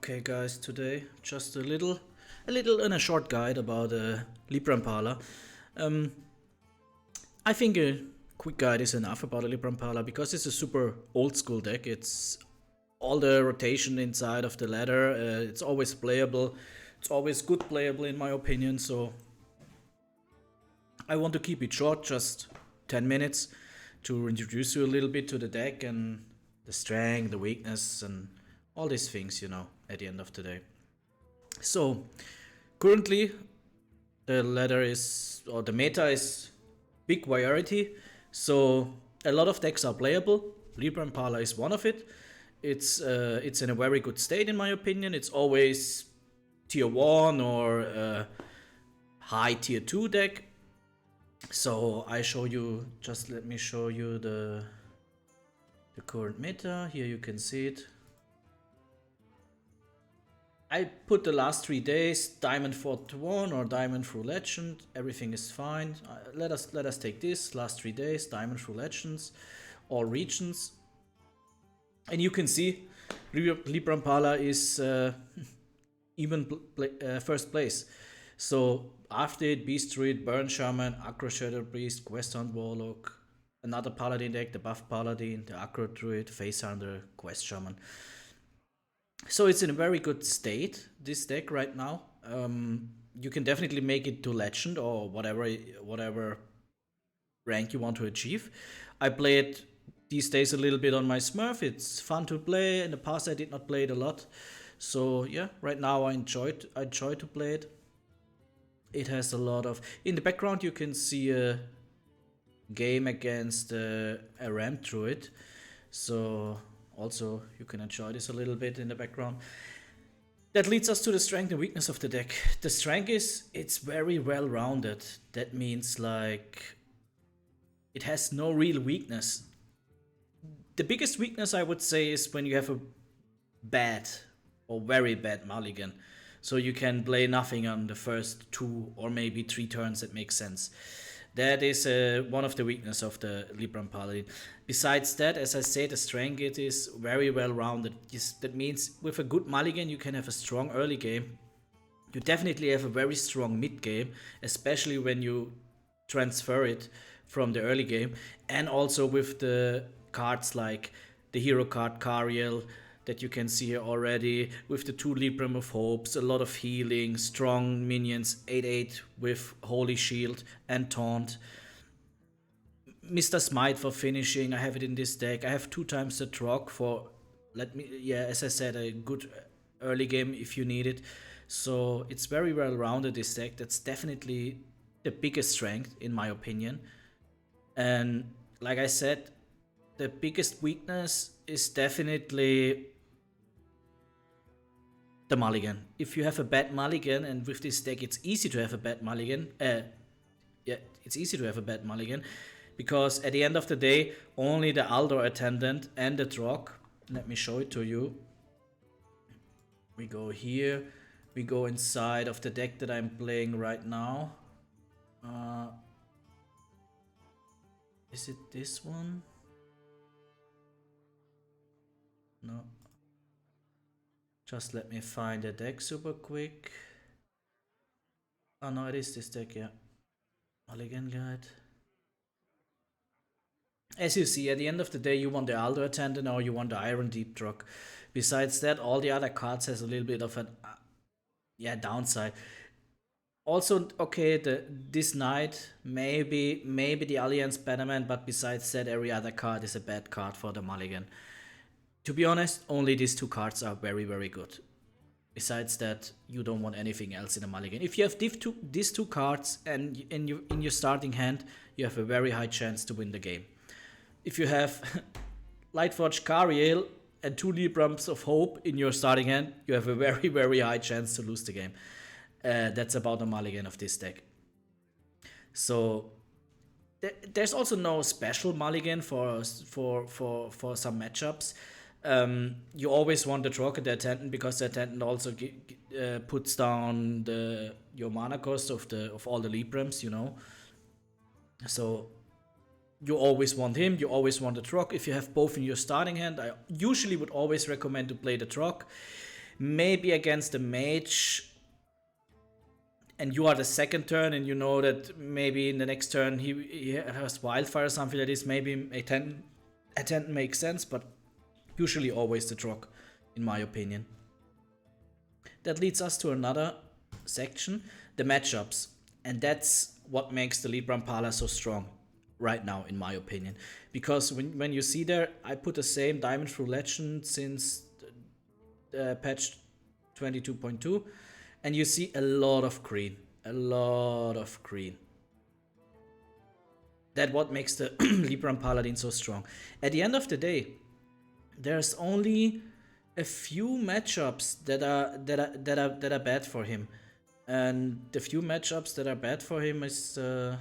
Okay guys, today just a little and a short guide about Libram Pala. Um, I think a quick guide is enough about a Libram Pala because it's a super old school deck. It's all the rotation inside of the ladder. It's always playable. It's always good playable in my opinion. So I want to keep it short, just 10 minutes, to introduce you a little bit to the deck and the strength, the weakness, and all these things, at the end of the day. So, currently, the ladder is, or the meta is big variety. So, a lot of decks are playable. Libram Pala is one of it. It's in a very good state in my opinion. It's always tier 1 or high tier 2 deck. So let me show you the current meta. Here you can see it. I put the last 3 days, Diamond 4-1 or Diamond through Legend, everything is fine. Let us take this, last 3 days, Diamond through Legends, all regions. And you can see Libram Pala is even first place. So after it, Beast Druid, Burn Shaman, Acro Shadow Priest, Quest Hunt Warlock, another Paladin deck, the Buff Paladin, the Acro Druid, Face Hunter, Quest Shaman. So it's in a very good state, this deck right now. You can definitely make it to Legend or whatever rank you want to achieve. I play it these days a little bit on my Smurf. It's fun to play. In the past I did not play it a lot. So yeah, right now I enjoy to play it. It has a lot of... In the background you can see a game against a ramp druid. So also you can enjoy this a little bit in the background. That leads us to the strength and weakness of the deck. The strength is it's very well rounded. That means like it has no real weakness. The biggest weakness I would say is when you have a bad or very bad mulligan. So you can play nothing on the first 2 or maybe 3 turns. That makes sense. That is one of the weaknesses of the Libram Paladin. Besides that, as I said, the strength it is very well rounded. That means with a good mulligan you can have a strong early game. You definitely have a very strong mid game, especially when you transfer it from the early game. And also with the cards like the hero card Cariel, that you can see here already, with the 2 Libram of Hopes, a lot of healing, strong minions, 8/8 with Holy Shield and Taunt. Mr. Smite for finishing, I have it in this deck. I have 2 times the Trogg for, as I said, a good early game if you need it. So it's very well rounded, this deck. That's definitely the biggest strength in my opinion. And like I said, the biggest weakness is definitely the mulligan. If you have a bad mulligan, and with this deck it's easy to have a bad mulligan, it's easy to have a bad mulligan, because at the end of the day, only the Aldor Attendant and the Trogg, let me show it to you. We go here, we go inside of the deck that I'm playing right now. Is it this one? No. Just let me find the deck super quick. Oh no, it is this deck, yeah. Mulligan Guide. As you see, at the end of the day, you want the Aldor Attendant or you want the Irondeep Trogg. Besides that, all the other cards has a little bit of an downside. Also, okay, this knight, maybe the Alliance Bannerman, but besides that, every other card is a bad card for the mulligan. To be honest, only these 2 cards are very, very good. Besides that, you don't want anything else in a mulligan. If you have these two cards and in your starting hand, you have a very high chance to win the game. If you have Lightforged Cariel and 2 Librams of Hope in your starting hand, you have a very, very high chance to lose the game. That's about the mulligan of this deck. So there's also no special mulligan for some matchups. You always want the Trogg and the Attendant, because the Attendant also puts down your mana cost of all the Librams, So you always want him, you always want the Trogg. If you have both in your starting hand, I usually would always recommend to play the Trogg. Maybe against a mage, and you are the second turn, and you know that maybe in the next turn he has wildfire or something like this. Maybe a 10 makes sense, but usually always the Trogg, in my opinion. That leads us to another section, the matchups, and that's what makes the Libram Pala so strong right now, in my opinion. Because when you see there, I put the same Diamond Through Legend since patch 22.2, and you see a lot of green. That's what makes the Libram Paladin so strong. At the end of the day, there's only a few matchups that are bad for him, and the few matchups that are bad for him is the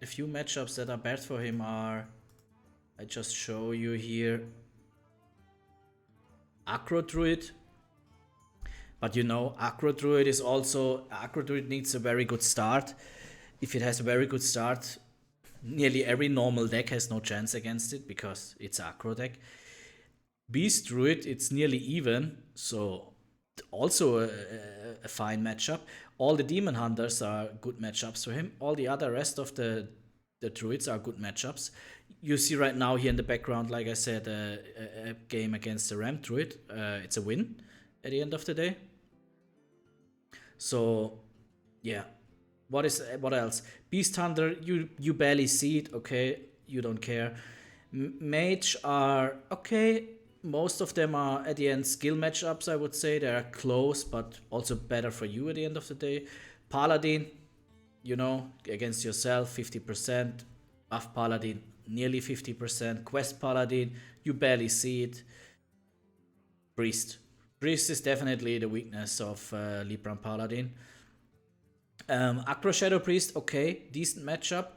few matchups that are bad for him are, I just show you here, Aggro Druid. But you know, Aggro Druid needs a very good start. If it has a very good start, nearly every normal deck has no chance against it because it's Aggro deck. Beast Druid, it's nearly even, so also a fine matchup. All the Demon Hunters are good matchups for him. All the other rest of the Druids are good matchups. You see right now here in the background, like I said, a game against the Ram Druid. It's a win at the end of the day. So yeah, what else? Beast Hunter, you barely see it, okay, you don't care. Mage are okay, most of them are at the end skill matchups, I would say. They are close, but also better for you at the end of the day. Paladin, you know, against yourself, 50%. Buff Paladin, nearly 50%. Quest Paladin, you barely see it. Priest is definitely the weakness of Libram Paladin. Aggro Shadow Priest, okay, decent matchup.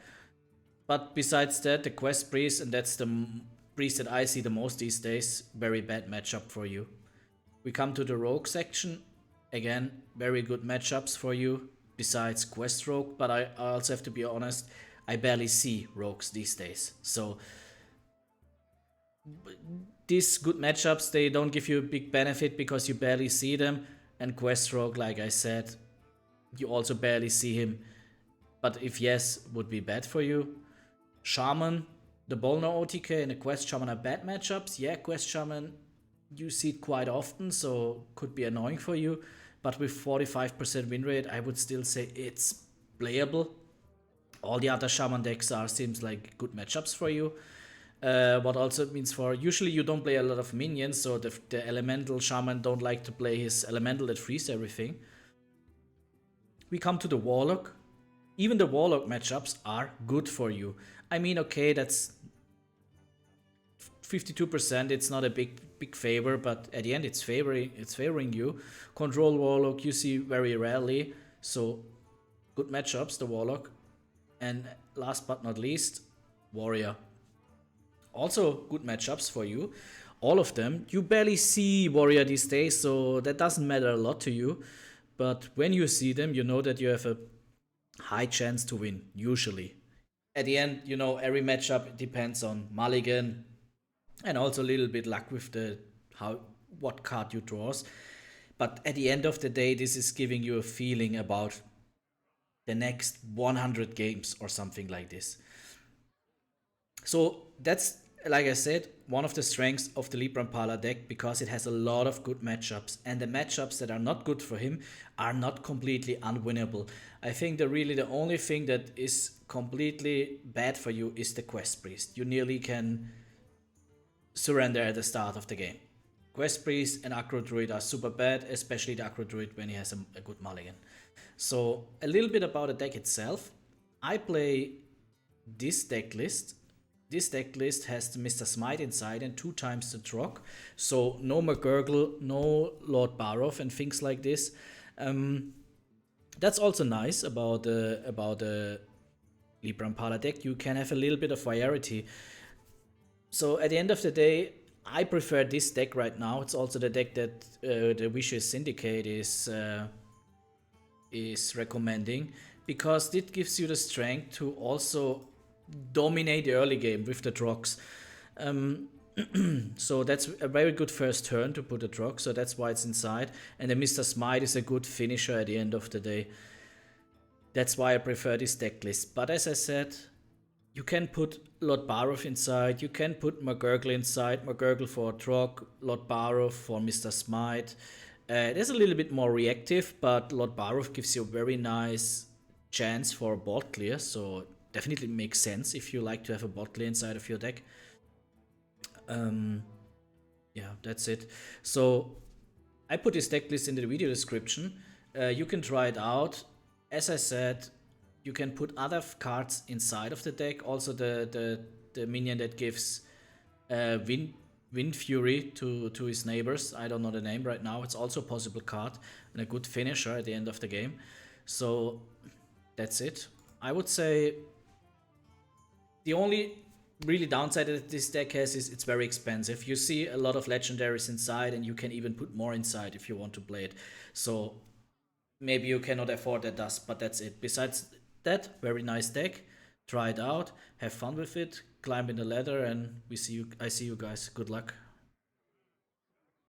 But besides that, the Quest Priest, and that's the priest that I see the most these days, very bad matchup for you. We come to the Rogue section. Again, very good matchups for you, besides Quest Rogue. But I also have to be honest, I barely see Rogues these days. So these good matchups, they don't give you a big benefit because you barely see them. And Quest Rogue, like I said, you also barely see him. But if yes, would be bad for you. Shaman, the Bolner OTK and the Quest Shaman are bad matchups. Yeah, Quest Shaman, you see it quite often, so could be annoying for you. But with 45% win rate, I would still say it's playable. All the other Shaman decks seems like good matchups for you. What also means for, usually you don't play a lot of minions, so the Elemental Shaman don't like to play his Elemental that frees everything. We come to the Warlock. Even the Warlock matchups are good for you. I mean, okay, that's 52%. It's not a big favor, but at the end, it's favoring you. Control Warlock you see very rarely, so good matchups, the Warlock. And last but not least, Warrior. Also good matchups for you. All of them. You barely see Warrior these days, so that doesn't matter a lot to you. But when you see them, you know that you have a high chance to win, usually. At the end, you know, every matchup depends on mulligan and also a little bit luck with what card you draws. But at the end of the day, this is giving you a feeling about the next 100 games or something like this. So that's, like I said, one of the strengths of the Libram Pala deck, because it has a lot of good matchups, and the matchups that are not good for him are not completely unwinnable. I think the only thing that is completely bad for you is the Quest Priest. You nearly can surrender at the start of the game. Quest Priest and Aggro Druid are super bad, especially the Aggro Druid when he has a good mulligan. So a little bit about the deck itself. I play this deck list. This deck list has Mr. Smite inside and 2 times the Trogg. So no McGurgle, no Lord Barov and things like this. That's also nice about the Libram Pala deck. You can have a little bit of variety. So at the end of the day, I prefer this deck right now. It's also the deck that the Vicious Syndicate is recommending, because it gives you the strength to also dominate the early game with the Troggs. So that's a very good first turn to put a Trogg, so that's why it's inside. And then Mr. Smite is a good finisher at the end of the day. That's why I prefer this deck list. But as I said, you can put Lord Barov inside, you can put McGurgle inside, McGurgle for Trogg, Lord Barov for Mr. Smite. It is a little bit more reactive, but Lord Barov gives you a very nice chance for a board clear, so definitely makes sense if you like to have a board clear inside of your deck. Yeah, that's it. So I put this deck list in the video description. You can try it out. As I said, you can put other cards inside of the deck. Also the minion that gives Wind Fury to his neighbors. I don't know the name right now. It's also a possible card and a good finisher at the end of the game. So that's it. I would say the only really downside that this deck has is it's very expensive. You see a lot of legendaries inside, and you can even put more inside if you want to play it. So maybe you cannot afford that dust, but that's it. Besides that, very nice deck. Try it out, have fun with it, climb in the ladder, and I see you guys. Good luck.